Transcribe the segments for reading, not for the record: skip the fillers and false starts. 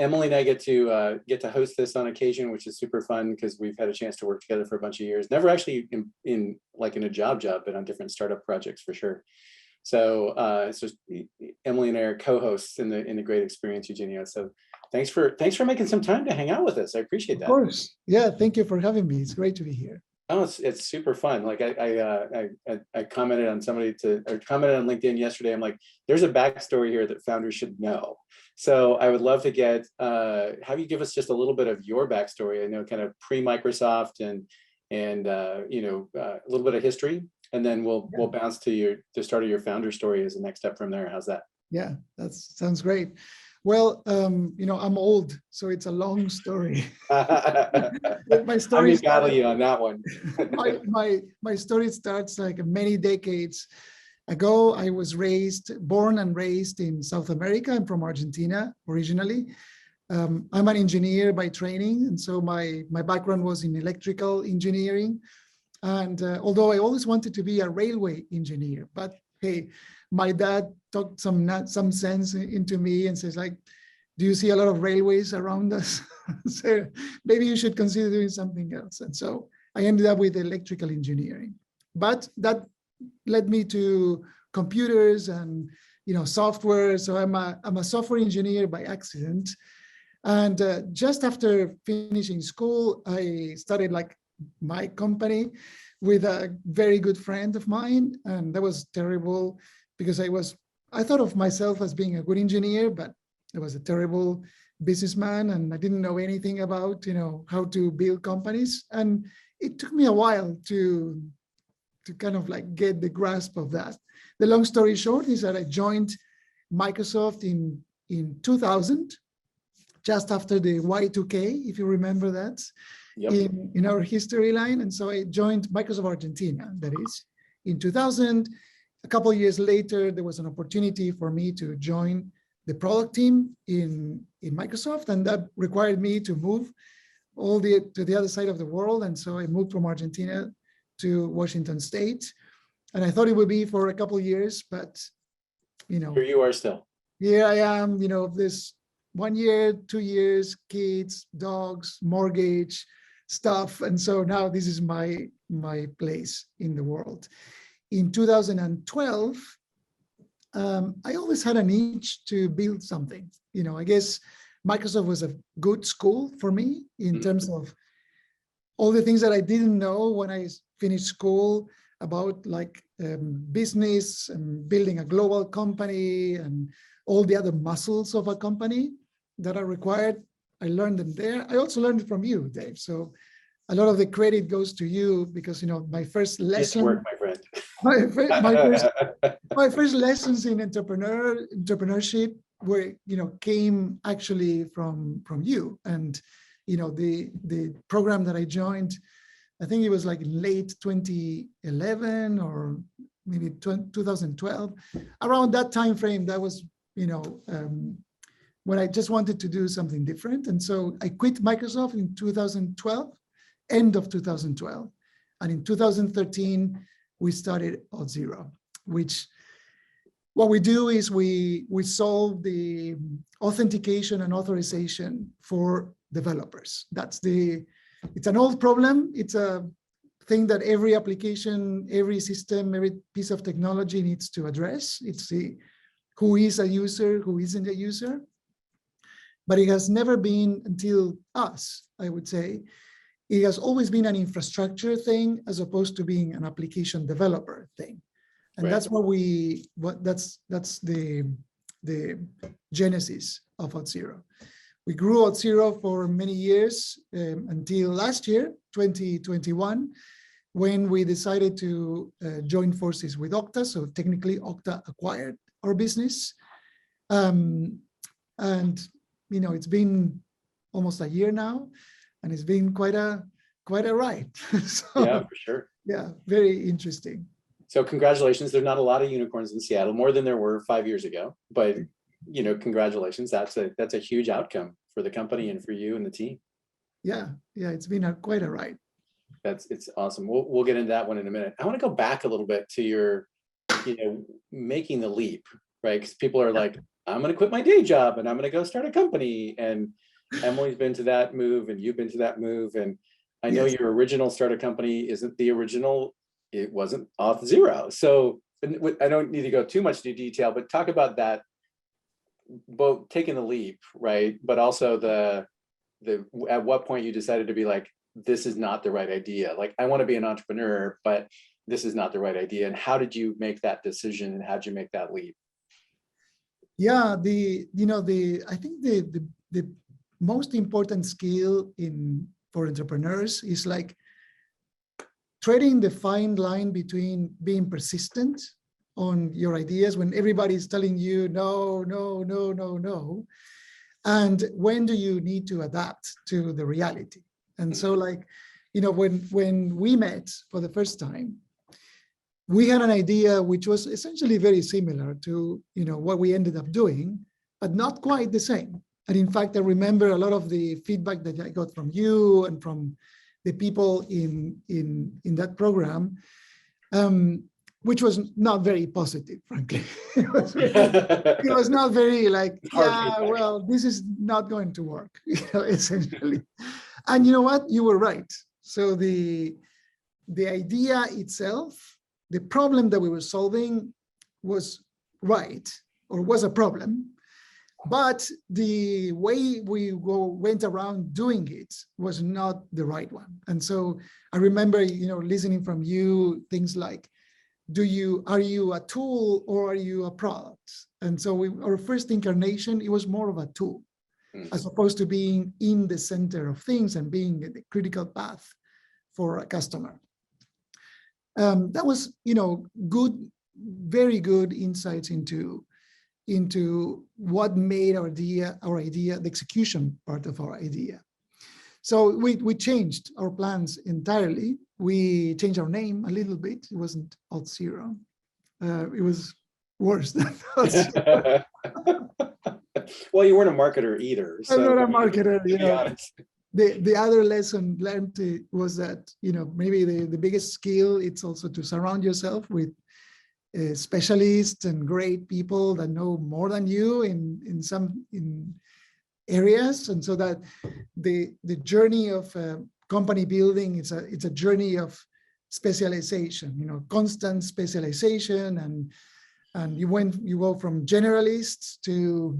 Emily and I get to host this on occasion, which is super fun because we've had a chance to work together for a bunch of years. Never actually in a job, but on different startup projects for sure. So it's just Emily and I are co-hosts in the great experience, Eugenio. So thanks for making some time to hang out with us. I appreciate that. Of course, yeah. Thank you for having me. It's great to be here. Oh, it's super fun. Like I commented on commented on LinkedIn yesterday. I'm like, there's a backstory here that founders should know. So I would love to get have you give us just a little bit of your backstory. I know kind of pre-Microsoft and a little bit of history, and then we'll bounce to the start of your founder story as the next step from there. How's that? Yeah, that sounds great. Well, I'm old, so it's a long story. My story. I'm gonna you on that one. my story starts like many decades ago. I was born and raised in South America. I'm from Argentina originally. I'm an engineer by training, and so my background was in electrical engineering. And although I always wanted to be a railway engineer, but hey, my dad talked some sense into me and says, like, do you see a lot of railways around us? So maybe you should consider doing something else. And so I ended up with electrical engineering, but that led me to computers and software. So I'm a software engineer by accident. And just after finishing school, I started like my company with a very good friend of mine, and that was terrible because I thought of myself as being a good engineer, but I was a terrible businessman, and I didn't know anything about how to build companies. And it took me a while to kind of like get the grasp of that. The long story short is that I joined Microsoft in 2000, just after the Y2K, if you remember that. Yep. In our history line. And so I joined Microsoft Argentina, that is, in 2000. A couple of years later, there was an opportunity for me to join the product team in Microsoft, and that required me to move to the other side of the world. And so I moved from Argentina to Washington State, and I thought it would be for a couple of years, but here you are still. Here I am, this 1 year, 2 years, kids, dogs, mortgage, stuff. And so now this is my place in the world. In 2012, I always had an itch to build something. I guess Microsoft was a good school for me in terms of all the things that I didn't know when I finished school about like business and building a global company and all the other muscles of a company that are required. I learned them there. I also learned it from you, Dave. So a lot of the credit goes to you because my first lesson. It's work, my friend. my first lessons in entrepreneurship came actually from you. And the program that I joined, I think it was like late 2011 or maybe 2012. Around that time frame, that was when I just wanted to do something different. And so I quit Microsoft in 2012, end of 2012. And in 2013, we started Auth0, which what we do is we solve the authentication and authorization for developers. It's an old problem. It's a thing that every application, every system, every piece of technology needs to address. It's who is a user, who isn't a user. But it has never been, until us, I would say, it has always been an infrastructure thing as opposed to being an application developer thing. And right. That's the genesis of Auth0. We grew Auth0 for many years until last year, 2021, when we decided to join forces with Okta. So technically, Okta acquired our business. And it's been almost a year now, and it's been quite a ride. So, yeah, for sure. Yeah, very interesting. So congratulations. There's not a lot of unicorns in Seattle, more than there were 5 years ago. But congratulations. That's a huge outcome for the company and for you and the team. Yeah, it's been quite a ride. It's awesome. We'll get into that one in a minute. I want to go back a little bit to your, making the leap, right? Because people are like, I'm going to quit my day job and I'm going to go start a company. And Emily's been to that move and you've been to that move. And I know Yes. your original start a company isn't the original, it wasn't Auth0. So I don't need to go too much into detail, but talk about that, both taking the leap, right? But also the at what point you decided to be like, this is not the right idea. Like, I want to be an entrepreneur, but this is not the right idea. And how did you make that decision and how did you make that leap? Yeah, I think the most important skill for entrepreneurs is like treading the fine line between being persistent on your ideas when everybody's telling you no, no, no, no, no, and when do you need to adapt to the reality. And so, like, when we met for the first time, we had an idea which was essentially very similar to what we ended up doing, but not quite the same. And in fact, I remember a lot of the feedback that I got from you and from the people in that program, which was not very positive, frankly. It was not very like, yeah, well, this is not going to work, essentially. And you know what? You were right. So the idea itself, the problem that we were solving was right, or was a problem, but the way we went around doing it was not the right one. And so I remember, listening from you, things like, are you a tool or are you a product? And so our first incarnation, it was more of a tool, as opposed to being in the center of things and being the critical path for a customer. That was, good, very good insights into what made our idea, the execution part of our idea. So we changed our plans entirely. We changed our name a little bit. It wasn't Auth0. It was worse than Auth0. Well, you weren't a marketer either. So I'm not a marketer. Honest. The other lesson learned was that, maybe the biggest skill, it's also to surround yourself with specialists and great people that know more than you in some areas. And so that the journey of company building, it's a journey of specialization, constant specialization. And you go from generalists to,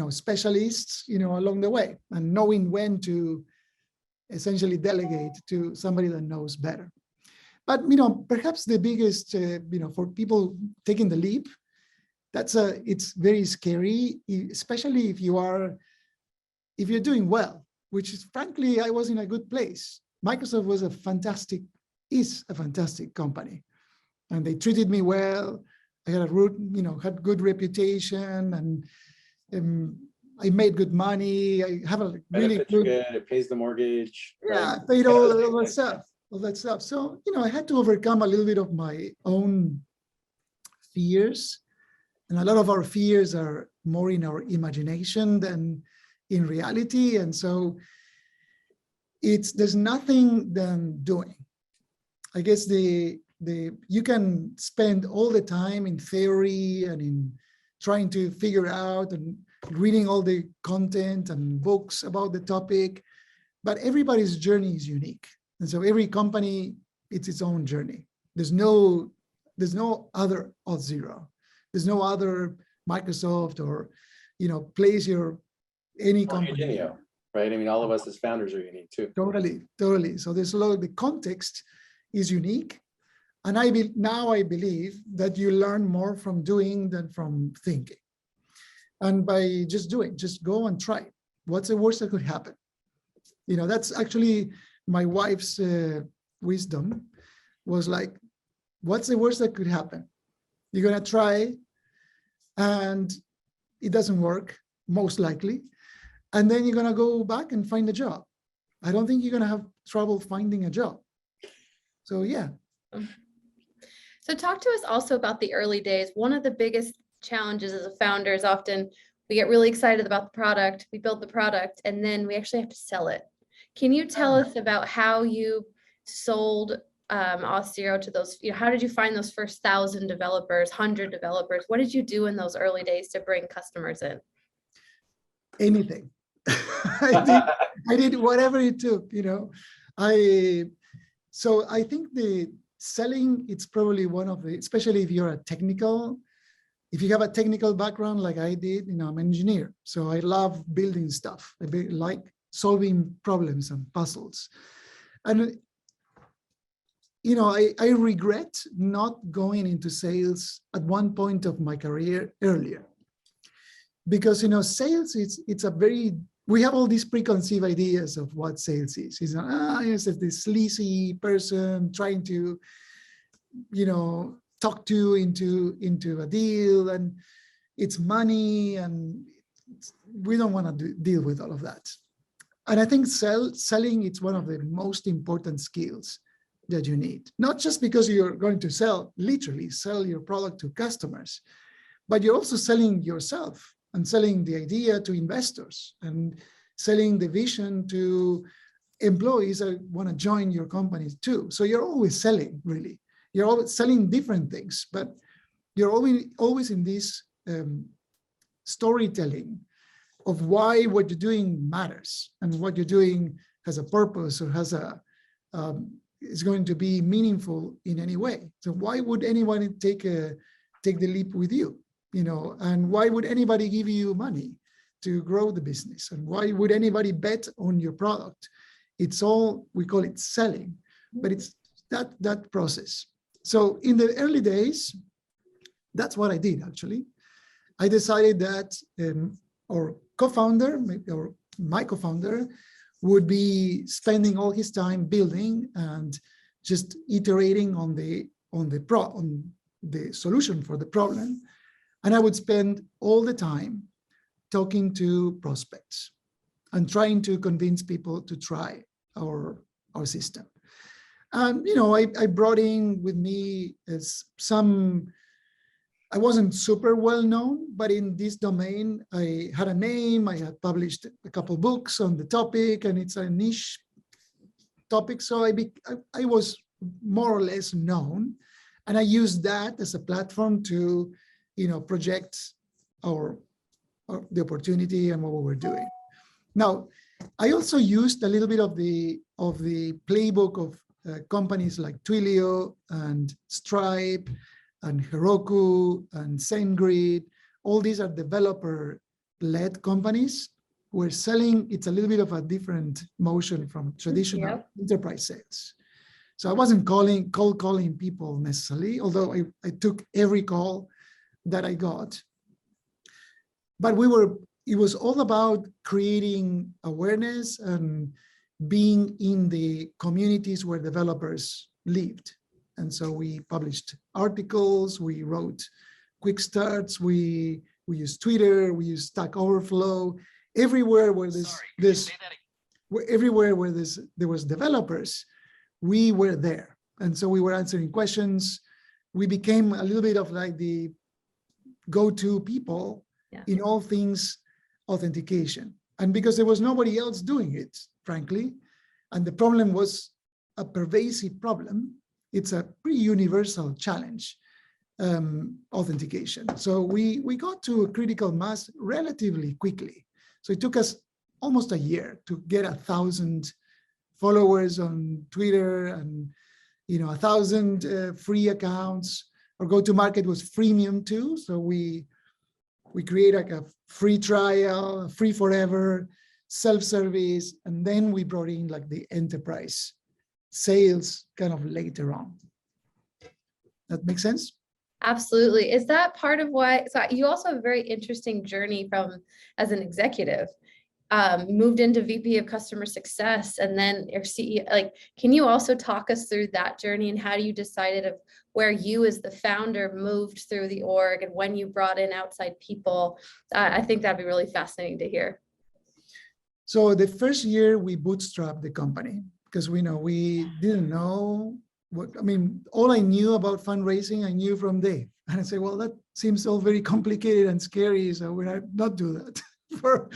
specialists, along the way, and knowing when to essentially delegate to somebody that knows better. But, perhaps the biggest, for people taking the leap, it's very scary, especially if you're doing well, which is, frankly, I was in a good place. Microsoft is a fantastic company, and they treated me well. I had had good reputation, and I made good money. I have a really good. It pays the mortgage. Yeah, right? I paid all that stuff. So, I had to overcome a little bit of my own fears. And a lot of our fears are more in our imagination than in reality. And so there's nothing than doing. I guess you can spend all the time in theory and in trying to figure out and reading all the content and books about the topic, but everybody's journey is unique. And so every company, it's its own journey. There's no other Auth0. There's no other Microsoft or, place any company. Eugenio, right? I mean, all of us as founders are unique too. Totally. So there's a lot of the context is unique. And now I believe that you learn more from doing than from thinking. And by just doing, just go and try. What's the worst that could happen? That's actually my wife's wisdom was like, what's the worst that could happen? You're going to try and it doesn't work, most likely. And then you're going to go back and find a job. I don't think you're going to have trouble finding a job. So, yeah. So talk to us also about the early days. One of the biggest challenges as a founder is often we get really excited about the product, we build the product, and then we actually have to sell it. Can you tell us about how you sold Auth0 to those, how did you find those first 1,000 developers, 100 developers? What did you do in those early days to bring customers in? Anything. I did whatever it took, So I think the selling, it's probably one of the, especially if you have a technical background like I did, I'm an engineer. So I love building stuff. I like solving problems and puzzles. And, I regret not going into sales at one point of my career earlier. Because, sales, we have all these preconceived ideas of what sales is. It's this sleazy person trying to, talk to into a deal, and it's money, and we don't want to deal with all of that. And I think selling, it's one of the most important skills that you need, not just because you're going to literally sell your product to customers, but you're also selling yourself and selling the idea to investors and selling the vision to employees that want to join your company too. So you're always selling, really. You're always selling different things, but you're always in this storytelling of why what you're doing matters and what you're doing has a purpose or is going to be meaningful in any way. So why would anyone take the leap with you? And why would anybody give you money to grow the business? And why would anybody bet on your product? It's all, we call it selling, but it's that process. So in the early days, that's what I did, actually. I decided that our co-founder, or my co-founder, would be spending all his time building and just iterating on the solution for the problem. And I would spend all the time talking to prospects and trying to convince people to try our system. And, I brought in with me I wasn't super well known, but in this domain, I had a name, I had published a couple books on the topic, and it's a niche topic. So I was more or less known, and I used that as a platform to project the opportunity and what we were doing. Now, I also used a little bit of the playbook of companies like Twilio and Stripe and Heroku and SendGrid. All these are developer-led companies who are selling. It's a little bit of a different motion from traditional enterprise sales. So I wasn't cold calling people necessarily, although I took every call that I got. But it was all about creating awareness and being in the communities where developers lived. And so we published articles, we wrote quick starts, we used Twitter, we used Stack Overflow. Everywhere where there was developers, we were there. And so we were answering questions. We became a little bit of like the go-to people in all things authentication. And because there was nobody else doing it, frankly, and the problem was a pervasive problem, it's a pretty universal challenge, authentication. So we got to a critical mass relatively quickly. So it took us almost a year to get 1,000 followers on Twitter and 1,000 free accounts. Our go-to-market was freemium too. So we create like a free trial, free forever, self-service, and then we brought in like the enterprise sales kind of later on. That makes sense? Absolutely. Is that part of why, so you also have a very interesting journey as an executive, moved into VP of customer success, and then your CEO, can you also talk us through that journey and how you decided of where you as the founder moved through the org and when you brought in outside people? I think that'd be really fascinating to hear. So the first year we bootstrapped the company because we didn't know all I knew about fundraising, I knew from Dave. And I said, well, that seems all very complicated and scary. So we're not do that for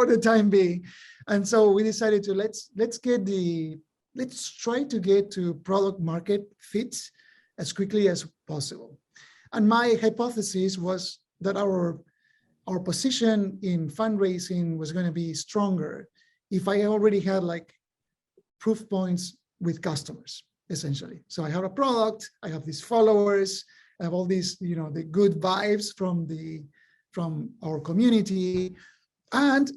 the time being. And so we decided to let's let's try to get to product market fit as quickly as possible. And my hypothesis was that our position in fundraising was going to be stronger if I already had like proof points with customers, essentially. So I have a product, I have these followers, I have all these, you know, the good vibes from our community. And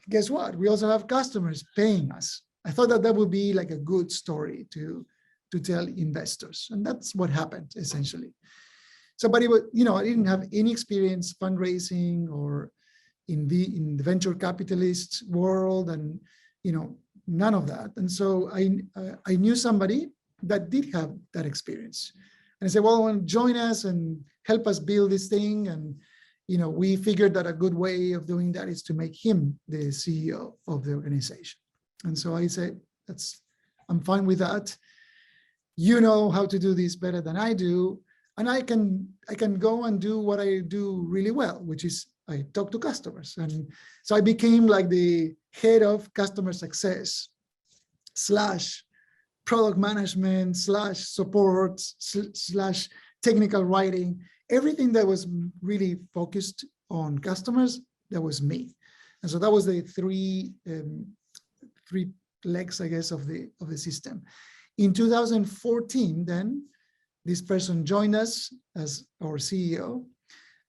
guess what? We also have customers paying us. I thought that would be like a good story to tell investors. And that's what happened, essentially. So, but it was, you know, I didn't have any experience fundraising or in the venture capitalist world, and, you know, none of that. And so I knew somebody that did have that experience. And I said, well, join us and help us build this thing. And, you know, we figured that a good way of doing that is to make him the CEO of the organization. And so I said, I'm fine with that. You know how to do this better than I do. And I can go and do what I do really well, which is I talk to customers. And so I became like the head of customer success / product management / support / technical writing. Everything that was really focused on customers, that was me. And so that was the three legs, I guess, of the system. In 2014, then, this person joined us as our CEO,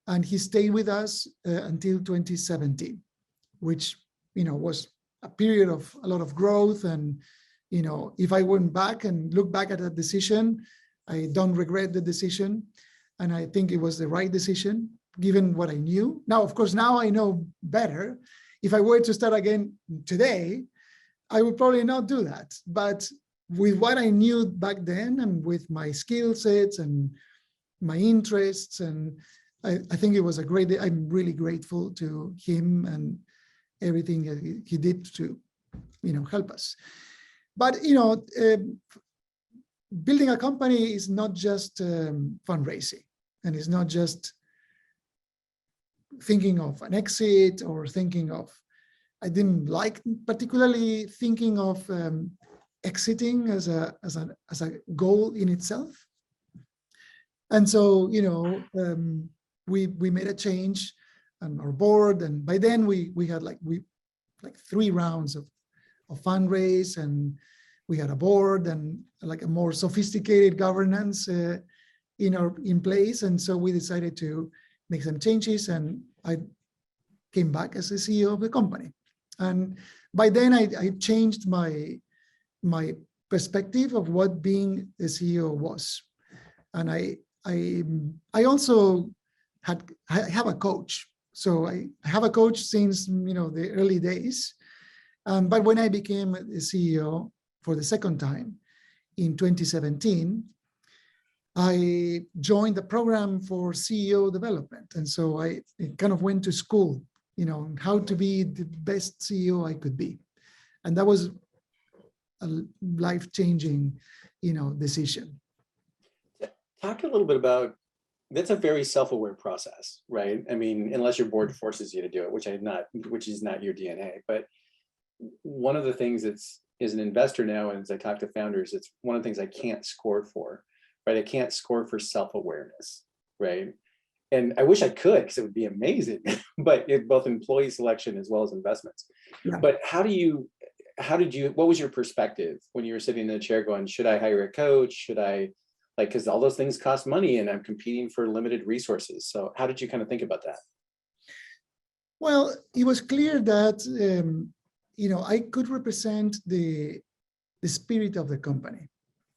and he stayed with us until 2017, which, you know, was a period of a lot of growth. And, you know, if I went back and look back at that decision, I don't regret the decision. And I think it was the right decision, given what I knew. Now, of course, now I know better. If I were to start again today, I would probably not do that. But with what I knew back then and with my skill sets and my interests, and I think it was a great day. I'm really grateful to him and everything that he did to, you know, help us. But, you know, building a company is not just fundraising, and it's not just thinking of an exit or thinking of, I didn't like particularly thinking of exiting as a goal in itself. And so, you know, we made a change on our board, and by then we had like 3 rounds of fundraise, and we had a board and like a more sophisticated governance in place. And so we decided to make some changes, and I came back as the CEO of the company. And by then I changed my perspective of what being the CEO was. And I also have a coach. So I have a coach since, you know, the early days. But when I became the CEO for the second time in 2017, I joined the program for CEO development. And so I kind of went to school, you know, how to be the best CEO I could be. And that was a life-changing, you know, decision. Talk a little bit about, that's a very self-aware process, right? I mean, unless your board forces you to do it, which is not your DNA. But one of the things that's, as an investor now, and as I talk to founders, it's one of the things I can't score for, right? I can't score for self-awareness, right? And I wish I could, because it would be amazing, but both employee selection as well as investments. Yeah. But what was your perspective when you were sitting in the chair going, should I hire a coach? Should I, like, because all those things cost money and I'm competing for limited resources. So how did you kind of think about that? Well, it was clear that, you know, I could represent the spirit of the company.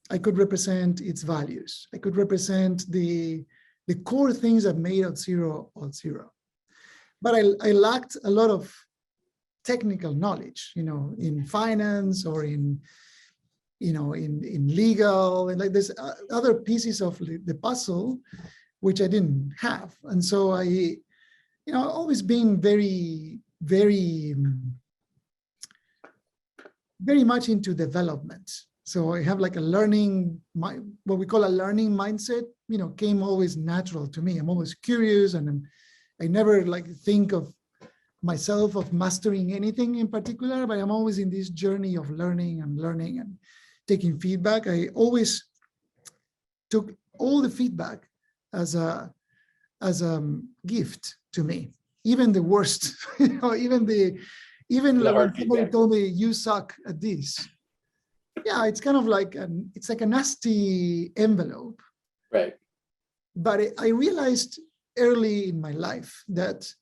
I could represent its values. I could represent the core things that made Auth0. But I lacked a lot of technical knowledge, you know, in finance or in, you know, in legal, and like there's other pieces of the puzzle which I didn't have. And so I, you know, always been very, very, very much into development. So I have like a learning, what we call a learning mindset, you know, came always natural to me. I'm always curious, and I never like think of myself of mastering anything in particular, but I'm always in this journey of learning and taking feedback. I always took all the feedback as a gift to me, even the worst. Even like when somebody told me you suck at this. Yeah, it's kind of like it's like a nasty envelope. Right. But I realized early in my life that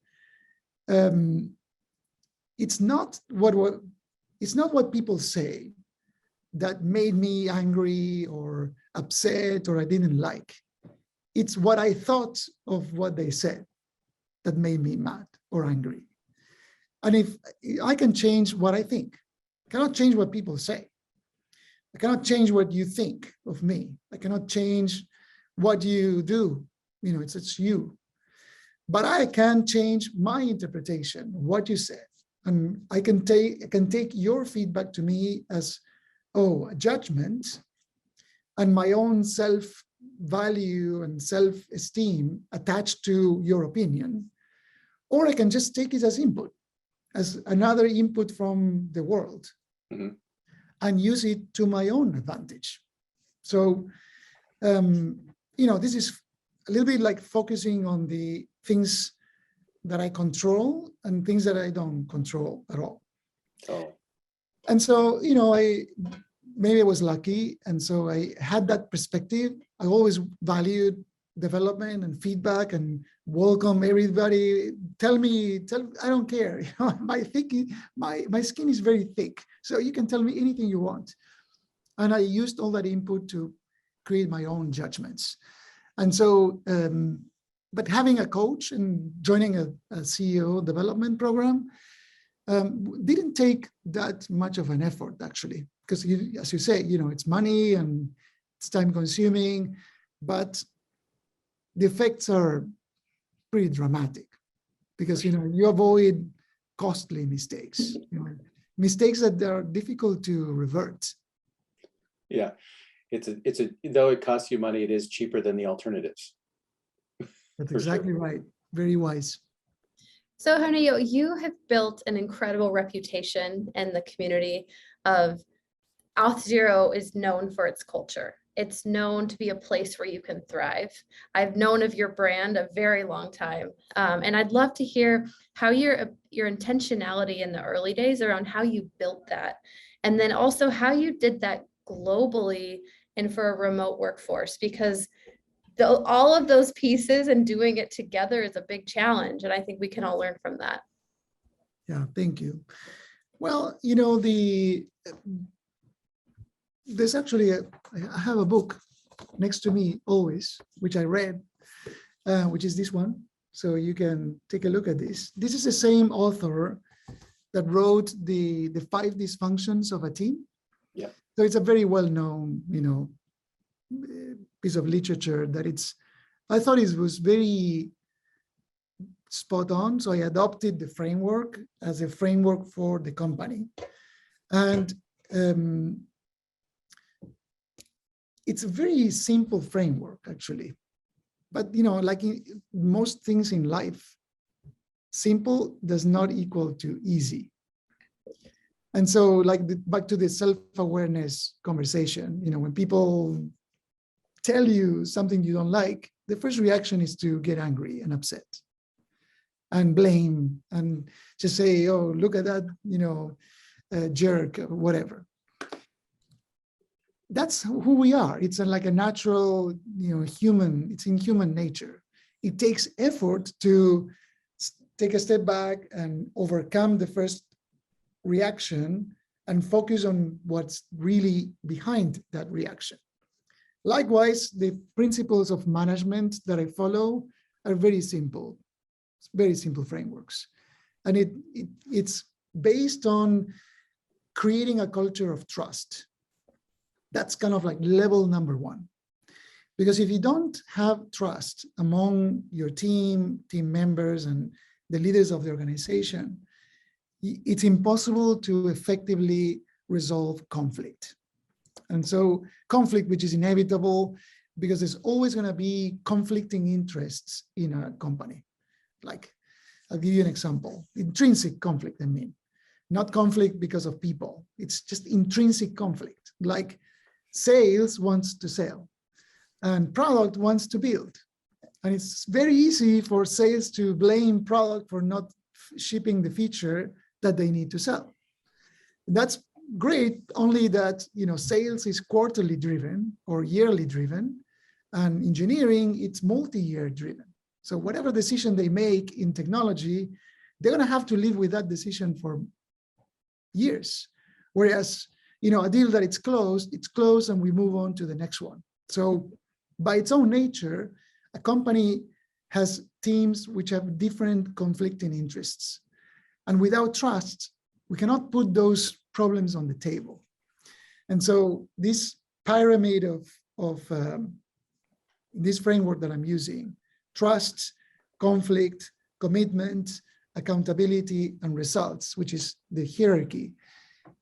it's not what people say that made me angry or upset or I didn't like. It's what I thought of what they said that made me mad or angry. And if I can change what I think, I cannot change what people say. I cannot change what you think of me. I cannot change what you do. It's you. But I can change my interpretation of what you said. And I can take your feedback to me as, a judgment and my own self-value and self-esteem attached to your opinion. Or I can just take it as input, as another input from the world, and use it to my own advantage. So, this is a little bit like focusing on the things that I control and things that I don't control at all. Oh. And so, maybe I was lucky. And so I had that perspective. I always valued development and feedback and welcome everybody. I don't care. My skin is very thick. So you can tell me anything you want. And I used all that input to create my own judgments. And so, but having a coach and joining a CEO development program didn't take that much of an effort, actually, because as you say, it's money and it's time consuming, but the effects are pretty dramatic because, you avoid costly mistakes, mistakes that are difficult to revert. Yeah, though it costs you money, it is cheaper than the alternatives. That's exactly right. Very wise. So, Eugenio, you have built an incredible reputation in the community of Auth0 is known for its culture. It's known to be a place where you can thrive. I've known of your brand a very long time. And I'd love to hear how your intentionality in the early days around how you built that. And then also how you did that globally and for a remote workforce, because all of those pieces and doing it together is a big challenge. And I think we can all learn from that. Yeah, thank you. Well, there's actually I have a book next to me always, which I read, which is this one. So you can take a look at this. This is the same author that wrote the 5 dysfunctions of a team. Yeah. So it's a very well-known, piece of literature that I thought it was very spot on. So I adopted the framework as a framework for the company. And it's a very simple framework, actually. But, like in most things in life, simple does not equal to easy. And so like back to the self-awareness conversation, when people tell you something you don't like, the first reaction is to get angry and upset and blame and just say, oh, look at that, jerk, whatever. That's who we are. It's like a natural, human, it's in human nature. It takes effort to take a step back and overcome the first reaction and focus on what's really behind that reaction. Likewise, the principles of management that I follow are very simple frameworks. And it's based on creating a culture of trust. That's kind of like level number 1. Because if you don't have trust among your team members, and the leaders of the organization, it's impossible to effectively resolve conflict. And so conflict, which is inevitable, because there's always going to be conflicting interests in a company. Like, I'll give you an example. Intrinsic conflict, I mean. Not conflict because of people. It's just intrinsic conflict. Like, sales wants to sell and product wants to build. And it's very easy for sales to blame product for not shipping the feature that they need to sell. That's great, only that, you know, sales is quarterly driven or yearly driven, and engineering, it's multi-year driven. So whatever decision they make in technology, they're going to have to live with that decision for years. Whereas, you know, a deal that it's closed and we move on to the next one. So by its own nature, a company has teams which have different conflicting interests. And without trust, we cannot put those problems on the table. And so this pyramid of this framework that I'm using, trust, conflict, commitment, accountability, and results, which is the hierarchy,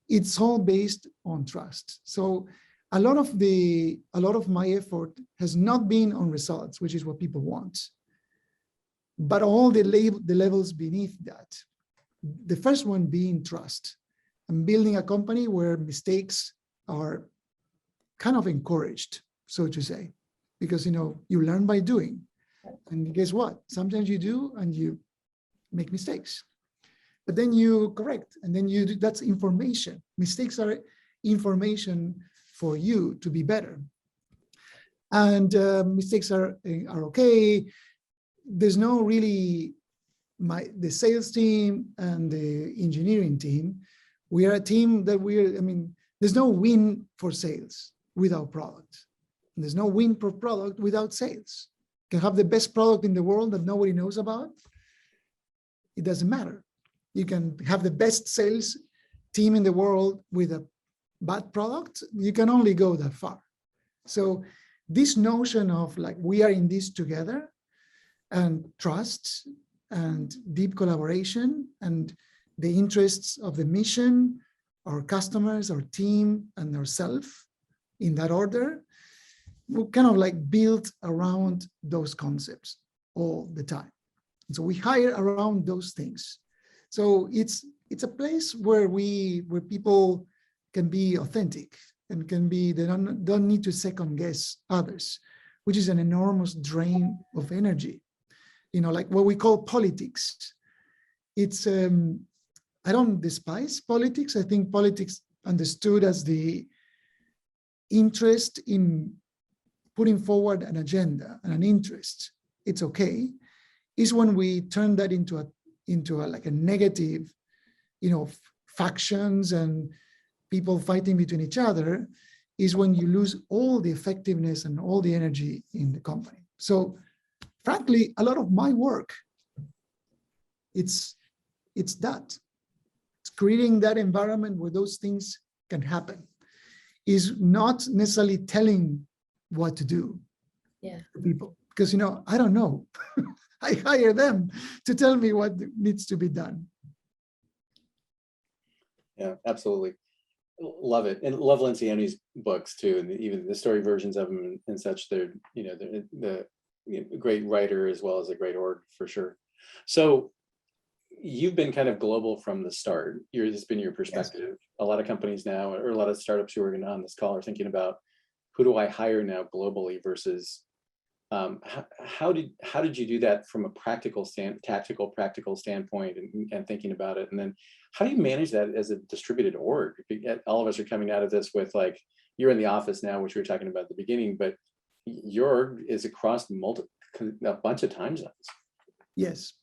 it's all based on trust. So a lot of my effort has not been on results, which is what people want, but all the levels beneath that. The first one being trust. I'm building a company where mistakes are kind of encouraged, so to say, because, you know, you learn by doing. And guess what? Sometimes you do and you make mistakes, but then you correct, and then you do, that's information. Mistakes are information for you to be better. And mistakes are okay. There's no really, the sales team and the engineering team, we are a team that there's no win for sales without product. And there's no win for product without sales. You can have the best product in the world that nobody knows about. It doesn't matter. You can have the best sales team in the world with a bad product. You can only go that far. So this notion of like, we are in this together, and trust and deep collaboration and the interests of the mission, our customers, our team, and ourselves in that order, we kind of like build around those concepts all the time. And so we hire around those things. So it's a place where people can be authentic and can be, they don't need to second guess others, which is an enormous drain of energy. You know, like what we call politics. It's, I don't despise politics. I think politics understood as the interest in putting forward an agenda and an interest, it's okay, is when we turn that into like a negative, you know, factions and people fighting between each other, is when you lose all the effectiveness and all the energy in the company. So frankly, a lot of my work, it's that. It's creating that environment where those things can happen. Is not necessarily telling what to do to people. Because, you know, I don't know. I hire them to tell me what needs to be done. Yeah, absolutely. Love it. And love Lencioni's books too. And even the story versions of them and such. They're, you know, the great writer as well as a great org for sure. So you've been kind of global from the start. It's been your perspective. Yes. A lot of companies now, or a lot of startups who are on this call, are thinking about, who do I hire now globally versus how did you do that from a practical practical standpoint and thinking about it? And then how do you manage that as a distributed org? All of us are coming out of this with, like, you're in the office now, which we were talking about at the beginning, but your org is across a bunch of time zones. Yes.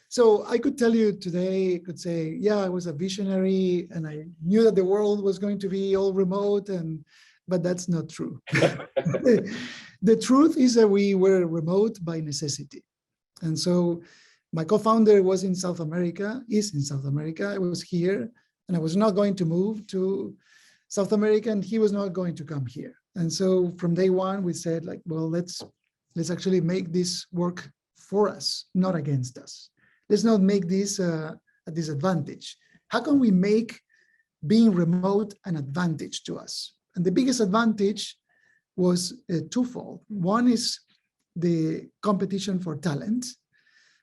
So I could tell you today, could say, yeah, I was a visionary and I knew that the world was going to be all remote, but that's not true. The truth is that we were remote by necessity. And so my co-founder was in South America, is in South America. I was here and I was not going to move to South America, and he was not going to come here. And so from day one, we said, like, well, let's actually make this work for us, not against us. Let's not make this a disadvantage. How can we make being remote an advantage to us? And the biggest advantage was twofold. One is the competition for talent.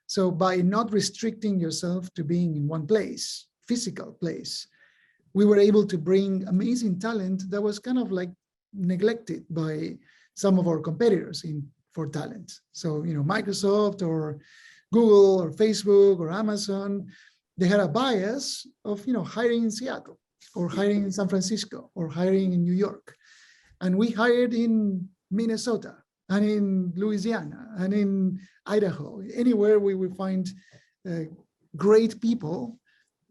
So by not restricting yourself to being in one place, physical place, we were able to bring amazing talent that was kind of like neglected by some of our competitors for talent. So, Microsoft or Google or Facebook or Amazon, they had a bias of, hiring in Seattle or hiring in San Francisco or hiring in New York. And we hired in Minnesota and in Louisiana and in Idaho, anywhere we would find great people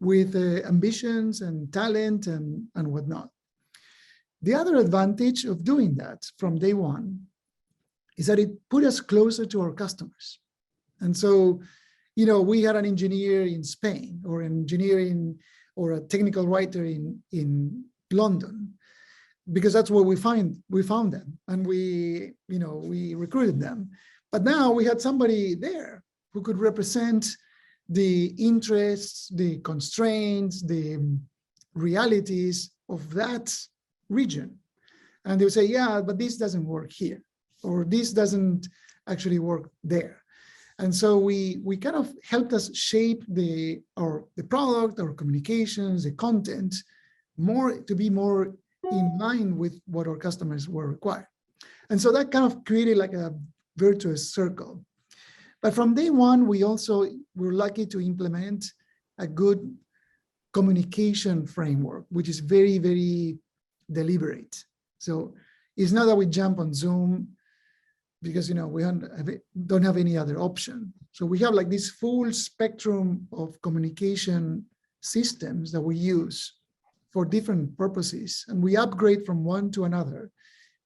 with ambitions and talent and whatnot. The other advantage of doing that from day one is that it put us closer to our customers. And so, we had an engineer in Spain or an engineer or a technical writer in London, because that's where we found them, and we recruited them. But now we had somebody there who could represent the interests, the constraints, the realities of that region. And they would say, yeah, but this doesn't work here, or this doesn't actually work there. And so we kind of helped us shape the product, our communications, the content, to be more in line with what our customers were required. And so that kind of created like a virtuous circle. But from day one, we were lucky to implement a good communication framework, which is very, very deliberate. So it's not that we jump on Zoom because we don't have any other option. So we have like this full spectrum of communication systems that we use for different purposes, and we upgrade from one to another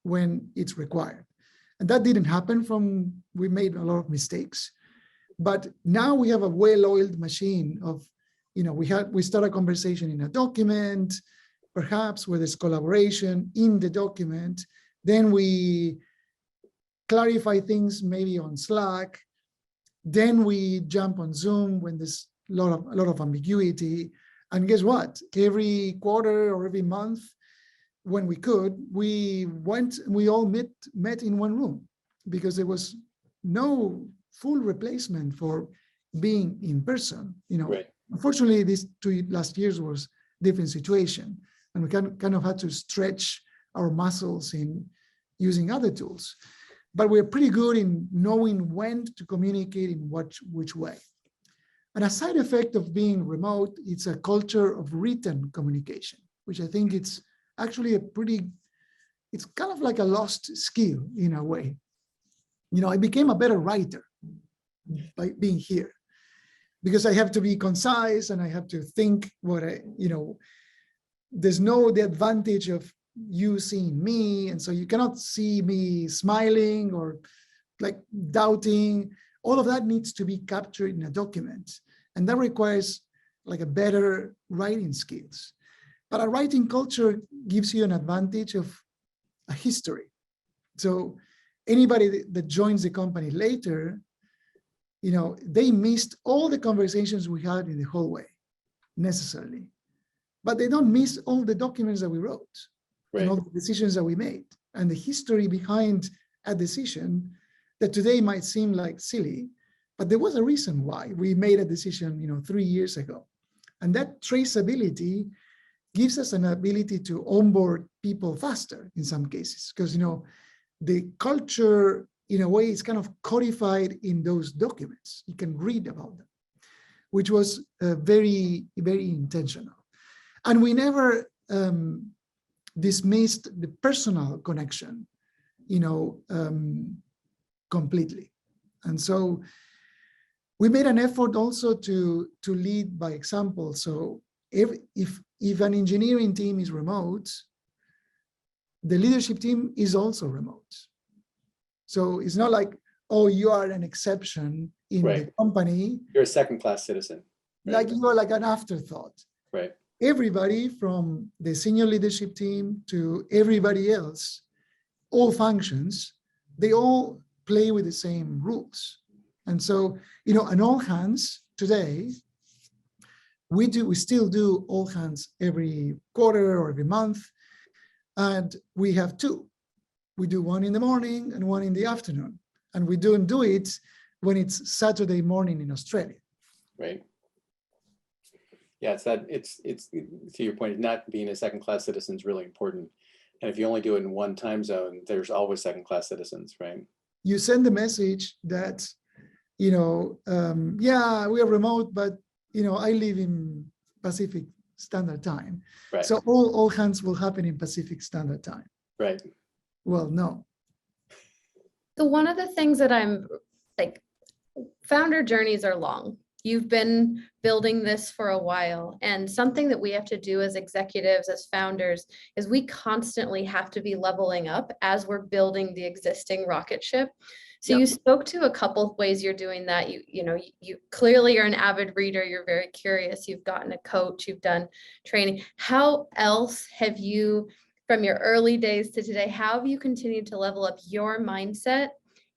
when it's required. And that didn't happen we made a lot of mistakes, but now we have a well-oiled machine of, we start a conversation in a document, perhaps where there's collaboration in the document, then we clarify things maybe on Slack, then we jump on Zoom when there's a lot of ambiguity. And guess what? Every quarter or every month, when we could, we all met in one room, because there was no full replacement for being in person. Right. Unfortunately, these 2 last years was different situation, and we kind of had to stretch our muscles in using other tools. But we're pretty good in knowing when to communicate in which way. And a side effect of being remote, it's a culture of written communication, which I think it's actually it's kind of like a lost skill in a way. I became a better writer by being here, because I have to be concise and I have to think there's the advantage of you seeing me. And so you cannot see me smiling or like doubting. All of that needs to be captured in a document. And that requires like a better writing skills. But a writing culture gives you an advantage of a history. So anybody that joins the company later, they missed all the conversations we had in the hallway necessarily, but they don't miss all the documents that we wrote. Right. And all the decisions that we made, and the history behind a decision that today might seem like silly, but there was a reason why we made a decision 3 years ago. And that traceability gives us an ability to onboard people faster in some cases, because the culture in a way is kind of codified in those documents. You can read about them, which was very, very intentional. And we never dismissed the personal connection, completely. And so we made an effort also to lead by example. So if an engineering team is remote, the leadership team is also remote. So it's not like, oh, you are an exception in the company. You're a second-class citizen. Right? Like you are like an afterthought. Right. Everybody from the senior leadership team to everybody else, all functions, they all play with the same rules. And so, on all hands today, we still do all hands every quarter or every month. And we have 2. We do one in the morning and one in the afternoon. And we don't do it when it's Saturday morning in Australia. Right. Yeah, it's to your point, not being a second-class citizen is really important. And if you only do it in one time zone, there's always second-class citizens, right? You send the message that, yeah, we are remote, but, I live in Pacific Standard Time. Right. So all hands will happen in Pacific Standard Time. Right. Well, no. So one of the things that I'm like, founder journeys are long. You've been building this for a while, and something that we have to do as executives, as founders, is we constantly have to be leveling up as we're building the existing rocket ship. So Yep. you spoke to a couple of ways you're doing that. You clearly are an avid reader. You're very curious. You've gotten a coach. You've done training. How else have you, from your early days to today, how have you continued to level up your mindset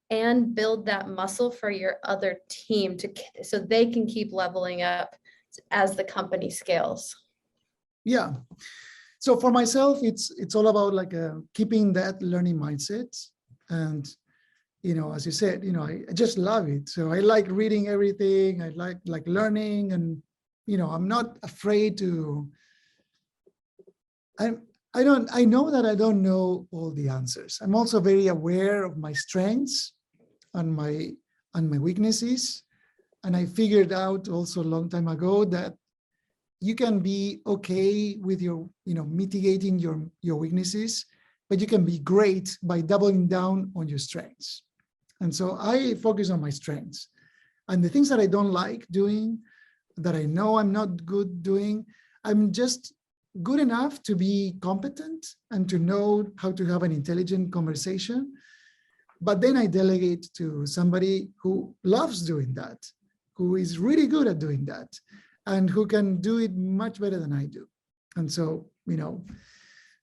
and build that muscle for your other team so they can keep leveling up as the company scales? Yeah. So for myself, it's all about like keeping that learning mindset. And, as you said, I just love it. So I like reading everything. I like learning, and, I'm not afraid to, I know that I don't know all the answers. I'm also very aware of my strengths and my weaknesses. And I figured out also a long time ago that you can be okay with your, mitigating your weaknesses, but you can be great by doubling down on your strengths. And so I focus on my strengths, and the things that I don't like doing, that I know I'm not good doing, I'm just good enough to be competent and to know how to have an intelligent conversation. But then I delegate to somebody who loves doing that, who is really good at doing that, and who can do it much better than I do. And so,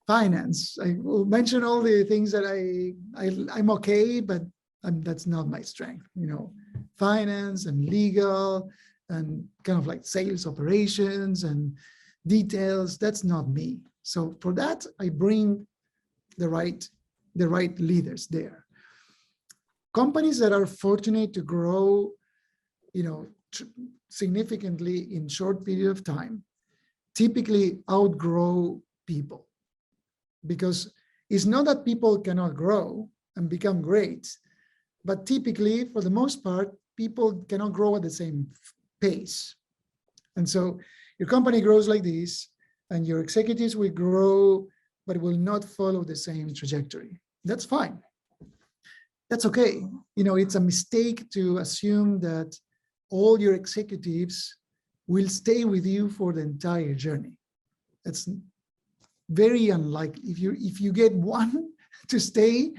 finance, I will mention all the things that I'm okay, but that's not my strength. Finance and legal and kind of like sales operations and details, that's not me. So for that, I bring the right leaders there. Companies that are fortunate to grow, significantly in short period of time, typically outgrow people, because it's not that people cannot grow and become great, but typically, for the most part, people cannot grow at the same pace. And so your company grows like this, and your executives will grow, but will not follow the same trajectory. That's fine. That's okay. It's a mistake to assume that all your executives will stay with you for the entire journey. That's very unlikely. If you get one to stay,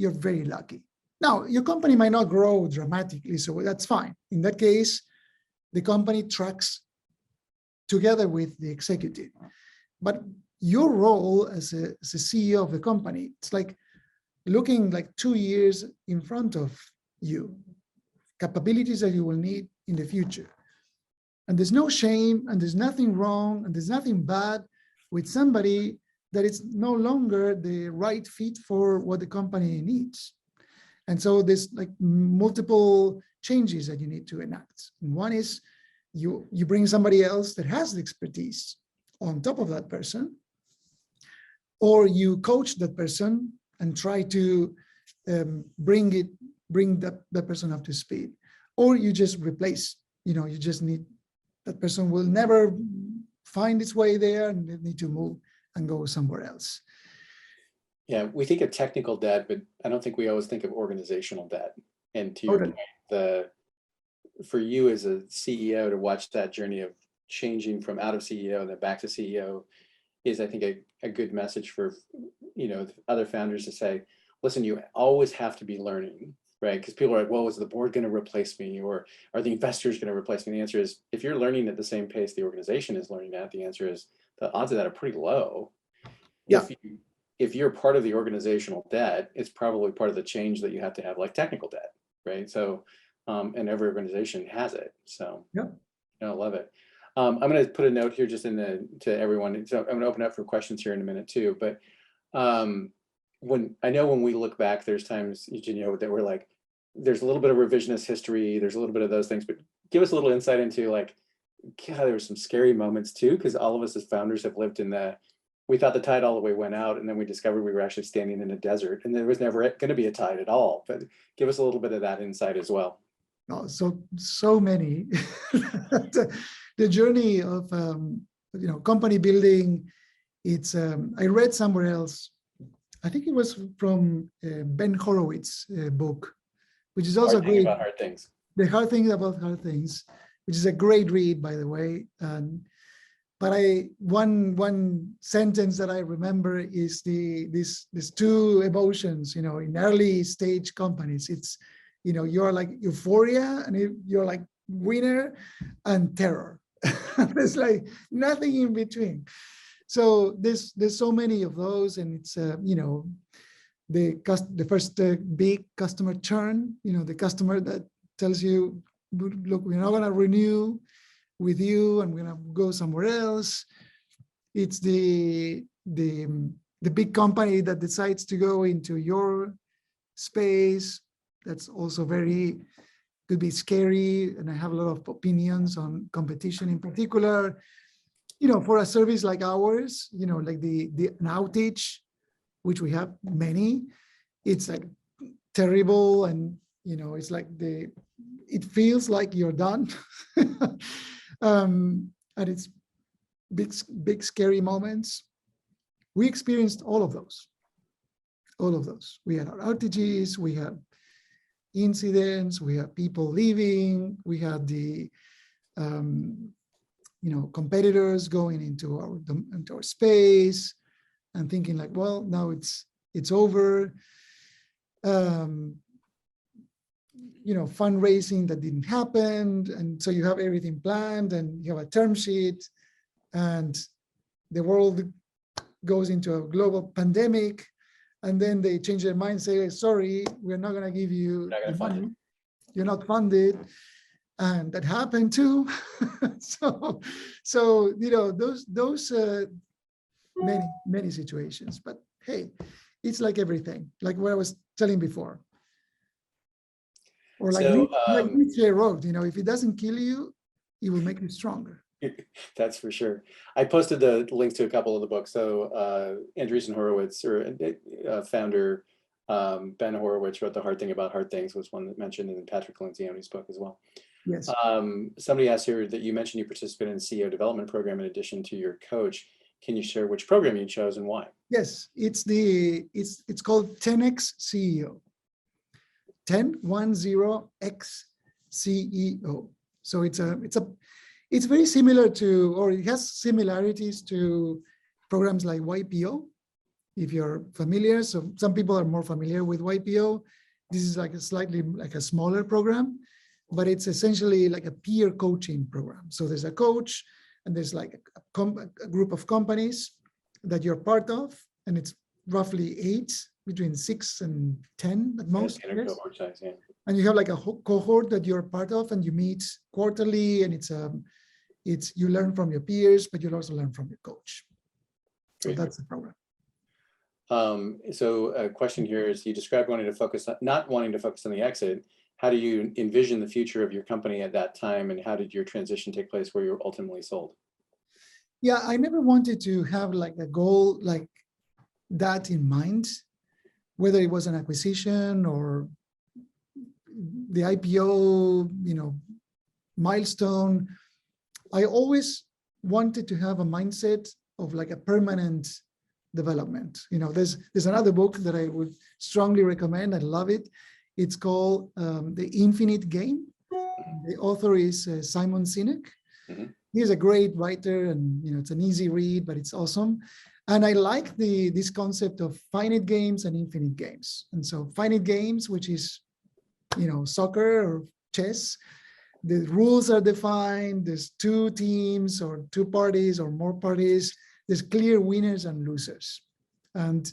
you're very lucky. Now, your company might not grow dramatically, so that's fine. In that case, the company tracks together with the executive. But your role as a CEO of the company, it's like looking like 2 years in front of you, capabilities that you will need in the future. And there's no shame, and there's nothing wrong, and there's nothing bad with somebody that is no longer the right fit for what the company needs. And so there's like multiple changes that you need to enact. And one is you bring somebody else that has the expertise on top of that person, or you coach that person and try to bring that person up to speed, or you just replace. You just need, that person will never find its way there, and they need to move and go somewhere else. Yeah, we think of technical debt, but I don't think we always think of organizational debt. And to your point, for you as a CEO to watch that journey of changing from out of CEO and then back to CEO is, I think, a good message for other founders to say, listen, you always have to be learning, right? Because people are like, well, is the board going to replace me, or are the investors going to replace me? The answer is, if you're learning at the same pace the organization is learning at, the answer is the odds of that are pretty low. Yeah. If you're part of the organizational debt, it's probably part of the change that you have to have, like technical debt, right? So, and every organization has it. So, yeah, I love it. I'm going to put a note here just to everyone. So I'm going to open up for questions here in a minute too. But when we look back, there's times, Eugenio, that we're like, there's a little bit of revisionist history. There's a little bit of those things, but give us a little insight into like, God, there were some scary moments too, because all of us as founders have lived in the we thought the tide all the way went out, and then we discovered we were actually standing in a desert, and there was never going to be a tide at all. But give us a little bit of that insight as well. Oh, so many. The journey of company building. It's I read somewhere else. I think it was from Ben Horowitz's book, which is also great. About hard things. The Hard Things About Hard Things, which is a great read, by the way. But one sentence that I remember is these two emotions, in early stage companies. It's, you're like euphoria, and you're like winner, and terror. There's like nothing in between. So there's so many of those, and it's the first big customer churn. The customer that tells you, look, we're not going to renew with you, and we're going to go somewhere else. It's the big company that decides to go into your space. That's also could be scary, and I have a lot of opinions on competition in particular. For a service like ours, like an outage, which we have many, it's like terrible, and it's like it feels like you're done. And it's big scary moments. We experienced all of those. We had our outages, we had incidents, we had people leaving, we had the competitors going into our space and thinking like, well, now it's over. Fundraising that didn't happen, and so you have everything planned, and you have a term sheet, and the world goes into a global pandemic, and then they change their mind, say, sorry, we're not going to give you the money. You're not funded. And that happened too. so those many situations. But hey, it's like everything, like what I was telling before. Or like Nietzsche wrote, if it doesn't kill you, it will make you stronger. That's for sure. I posted the links to a couple of the books. So Andreessen Horowitz, or founder Ben Horowitz, wrote The Hard Thing About Hard Things, was one that mentioned in Patrick Lencioni's book as well. Yes. Somebody asked here that you mentioned you participated in the CEO development program in addition to your coach. Can you share which program you chose and why? Yes, it's called 10x CEO. 10x CEO. So it's very similar to, or it has similarities to programs like YPO, if you're familiar. So some people are more familiar with YPO. This is like a slightly like a smaller program, but it's essentially like a peer coaching program. So there's a coach, and there's like a group of companies that you're part of, and it's roughly 8, between 6 and 10 at most. Cohort size, yeah. And you have like a cohort that you're part of, and you meet quarterly, and it's you learn from your peers, but you'll also learn from your coach. So that's the program. So a question here is, you described not wanting to focus on the exit. How do you envision the future of your company at that time, and how did your transition take place where you were ultimately sold? Yeah, I never wanted to have like a goal like that in mind, whether it was an acquisition or the IPO, milestone. I always wanted to have a mindset of like a permanent development. There's another book that I would strongly recommend. I love it. It's called The Infinite Game. The author is Simon Sinek. Mm-hmm. He's a great writer, and it's an easy read, but it's awesome. And I like this concept of finite games and infinite games. And so finite games, which is soccer or chess, the rules are defined. There's 2 teams or 2 parties or more parties. There's clear winners and losers. And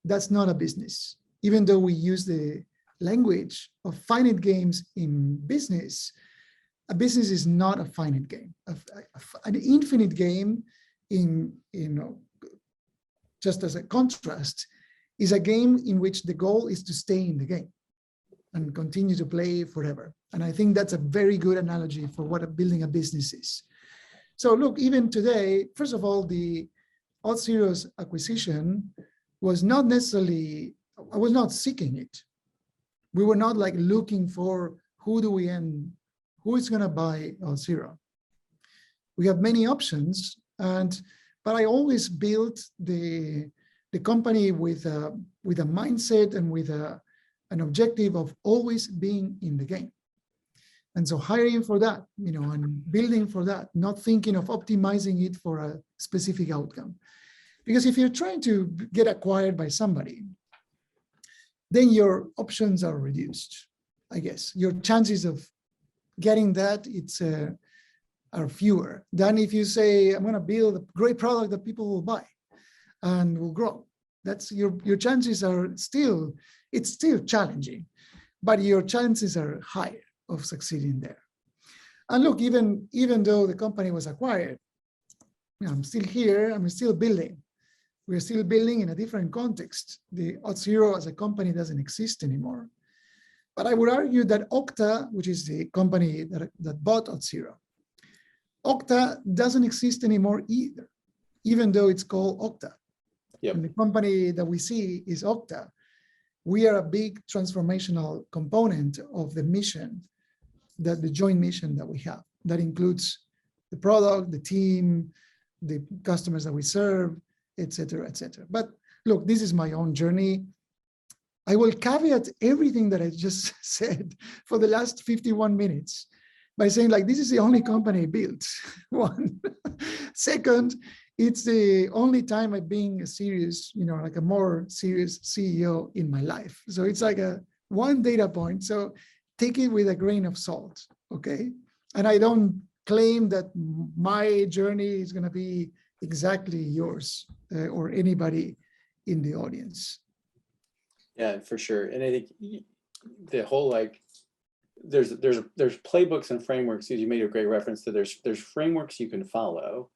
that's not a business. Even though we use the language of finite games in business, a business is not a finite game. An infinite game, just as a contrast, is a game in which the goal is to stay in the game and continue to play forever. And I think that's a very good analogy for what building a business is. So look, even today, first of all, Auth0's acquisition was not necessarily, I was not seeking it. We were not like looking for who is going to buy Auth0. We have many options, but I always built the company with a mindset and with an objective of always being in the game. And so hiring for that, and building for that, not thinking of optimizing it for a specific outcome. Because if you're trying to get acquired by somebody, then your options are reduced, I guess. Your chances of getting that are fewer than if you say, I'm going to build a great product that people will buy and will grow. That's your chances are still, it's still challenging, but your chances are higher of succeeding there. And look, even though the company was acquired, I'm still here, I'm still building. We're still building in a different context. The Auth0 as a company doesn't exist anymore. But I would argue that Okta, which is the company that bought Auth0, Okta doesn't exist anymore either, even though it's called Okta. Yep. And the company that we see is Okta. We are a big transformational component of the mission, the joint mission that we have. That includes the product, the team, the customers that we serve, et cetera, et cetera. But look, this is my own journey. I will caveat everything that I just said for the last 51 minutes by saying, like, this is the only company I built. One. Second, it's the only time I've been a serious, like a more serious CEO in my life. So it's like one data point. So take it with a grain of salt, okay? And I don't claim that my journey is going to be exactly yours or anybody in the audience. Yeah, for sure. And I think the whole, like, there's playbooks and frameworks. You made a great reference to there's frameworks you can follow,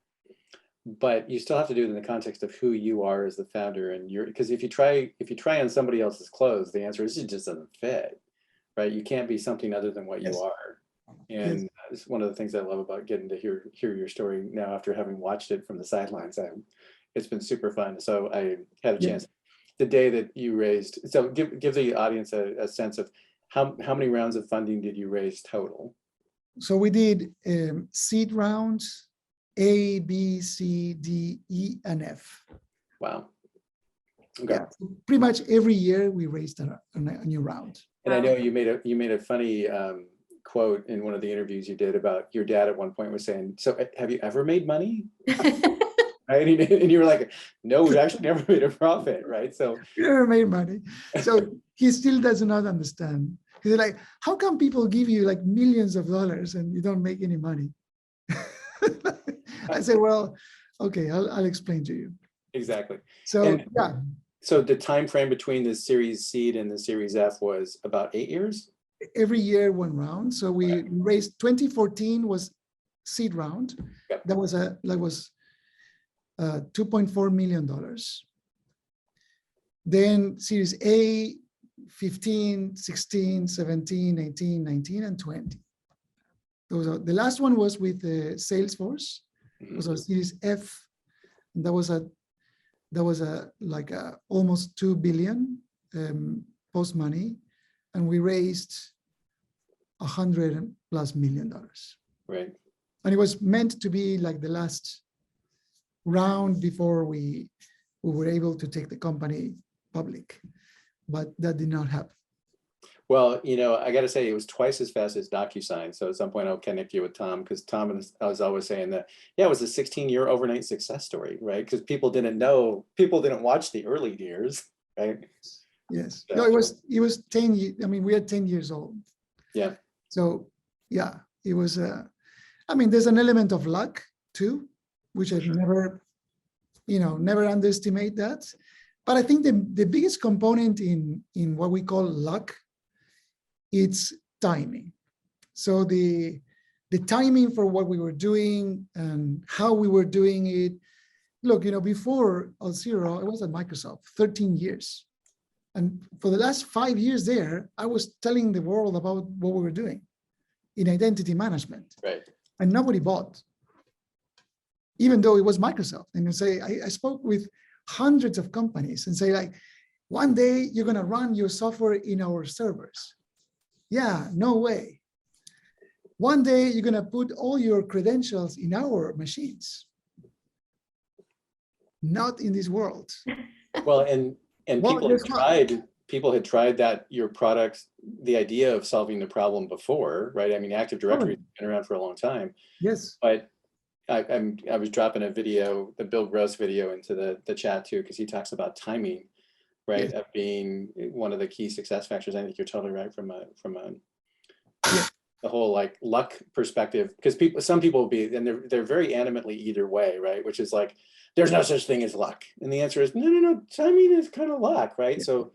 but you still have to do it in the context of who you are as the founder. And because if you try on somebody else's clothes, the answer is it just doesn't fit, right? You can't be something other than what you are. And it's one of the things I love about getting to hear your story now after having watched it from the sidelines. It's been super fun. So I had a chance the day that you raised. So give the audience a sense of how many rounds of funding did you raise total? So we did seed rounds, A, B, C, D, E, and F. Wow. Okay. Yeah, so pretty much every year we raised a new round. And I know you made a funny quote in one of the interviews you did about your dad at one point was saying, so have you ever made money? Right? And you were like, no, we've actually never made a profit, right? So we never made money. So he still does not understand. He's like, how come people give you like millions of dollars and you don't make any money? I said, well, okay, I'll explain to you. Exactly. So So the time frame between the Series Seed and the Series F was about 8 years? Every year, one round. So we raised 2014 was seed round. Yep. That was $2.4 million. Then Series A, 15, 16, 17, 18, 19, and 20. The last one was with Salesforce. It was our Series F. And that was almost 2 billion post money, and we raised $100+ million. Right. And it was meant to be like the last round before we were able to take the company public, but that did not happen. Well, I got to say, it was twice as fast as DocuSign. So at some point I'll connect you with Tom, because Tom was always saying that, it was a 16-year overnight success story, right? Because people didn't watch the early years, right? Yes. So, no, it was 10 years. I mean, we are 10 years old. Yeah. So yeah, it was, there's an element of luck too, which I've never underestimate that. But I think the biggest component in what we call luck, it's timing. So the timing for what we were doing and how we were doing it. Look, before Auth0, I was at Microsoft 13 years. And for the last 5 years there, I was telling the world about what we were doing in identity management. Right. And nobody bought. even though it was Microsoft. And you say, I spoke with hundreds of companies and say like, one day you're going to run your software in our servers. Yeah, no way. One day you're going to put all your credentials in our machines. Not in this world. Well, and Well, people had tried that, your products, the idea of solving the problem before, right? I mean, Active Directory has been around for a long time. Yes. But I was dropping a video, the Bill Gross video, into the chat too, because he talks about timing, right, Yes. of being one of the key success factors. I think you're totally right from a the whole like luck perspective, because some people will be, and they're very animately either way, right? Which is like, there's no such thing as luck, and the answer is no. Timing is kind of luck, right? Yeah. So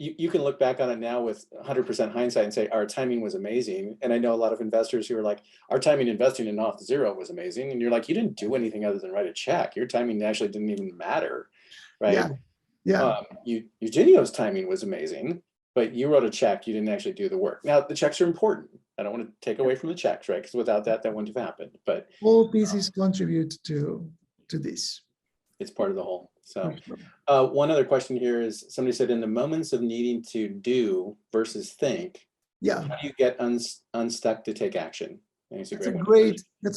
you can look back on it now with 100% hindsight and say our timing was amazing. And I know a lot of investors who are like, our timing investing in Auth0 was amazing. And you're like, you didn't do anything other than write a check. Your timing actually didn't even matter, right? Yeah. Eugenio's timing was amazing, but you wrote a check, you didn't actually do the work. Now the checks are important. I don't want to take away from the checks, right? Because without that wouldn't have happened. But All pieces contribute to this. it's part of the whole. So For sure. one other question here is, somebody said, in the moments of needing to do versus think, Yeah. how do you get unstuck to take action? That's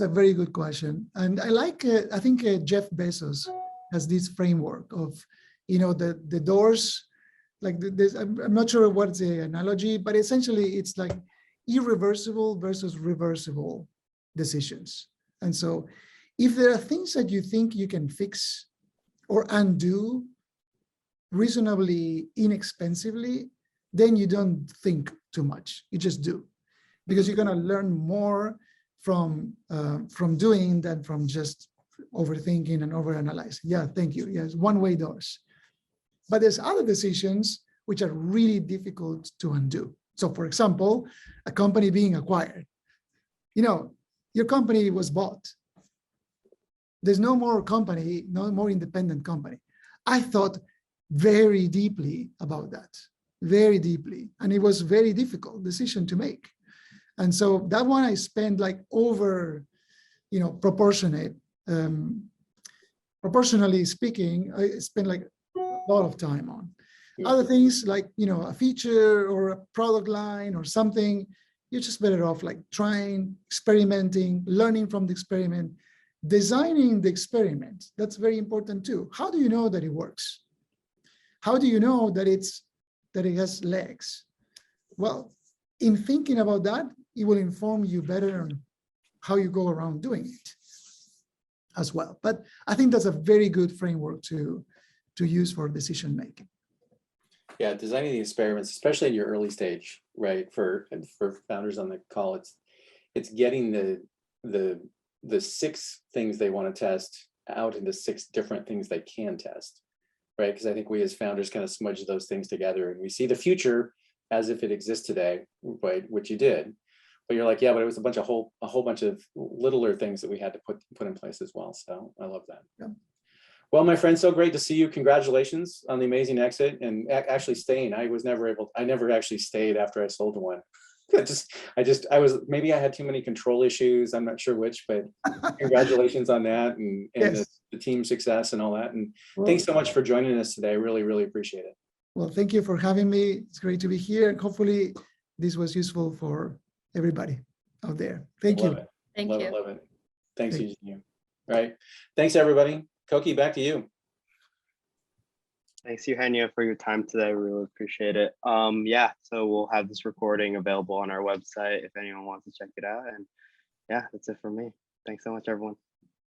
a very good question. And I like, I think Jeff Bezos has this framework of, the doors, like this, I'm not sure what's the analogy, but essentially it's like irreversible versus reversible decisions. And so if there are things that you think you can fix or undo reasonably inexpensively, then you don't think too much, you just do. Because you're gonna learn more from doing than from just overthinking and overanalyzing. Yeah, thank you. Yes, one-way doors. But there's other decisions which are really difficult to undo. So for example, a company being acquired. Your company was bought. There's no more company, no more independent company. I thought very deeply about that, very deeply. And it was a very difficult decision to make. And so that one I spent like proportionally speaking, I spent like a lot of time on. Other things like, a feature or a product line or something, you're just better off like trying, experimenting, learning from the experiment, designing the experiment. That's very important too. How do you know that it works? How do you know that it has legs? Well, in thinking about that, it will inform you better on how you go around doing it as well. But I think that's a very good framework to use for decision making. Yeah, designing the experiments, especially in your early stage, right? For founders on the call, it's getting the 6 things they want to test out into 6 different things they can test, right? Because I think we as founders kind of smudge those things together and we see the future as if it exists today, right? Which you did, but you're like, yeah, but it was a whole bunch of littler things that we had to put in place as well. So I love that. Yeah. Well, my friend, so great to see you. Congratulations on the amazing exit and actually staying. I never actually stayed after I sold one. Maybe I had too many control issues. I'm not sure which, but congratulations on that and Yes. the team success and all that. And Well, thanks so much for joining us today. I really, really appreciate it. Well, thank you for having me. It's great to be here. And hopefully this was useful for everybody out there. Thank you. Thank you. Love it. Thanks, Eugenio. All right. Thanks, everybody. Koki, back to you. Thanks, Eugenio, for your time today. Really appreciate it. Yeah, so we'll have this recording available on our website if anyone wants to check it out. And yeah, that's it for me. Thanks so much, everyone.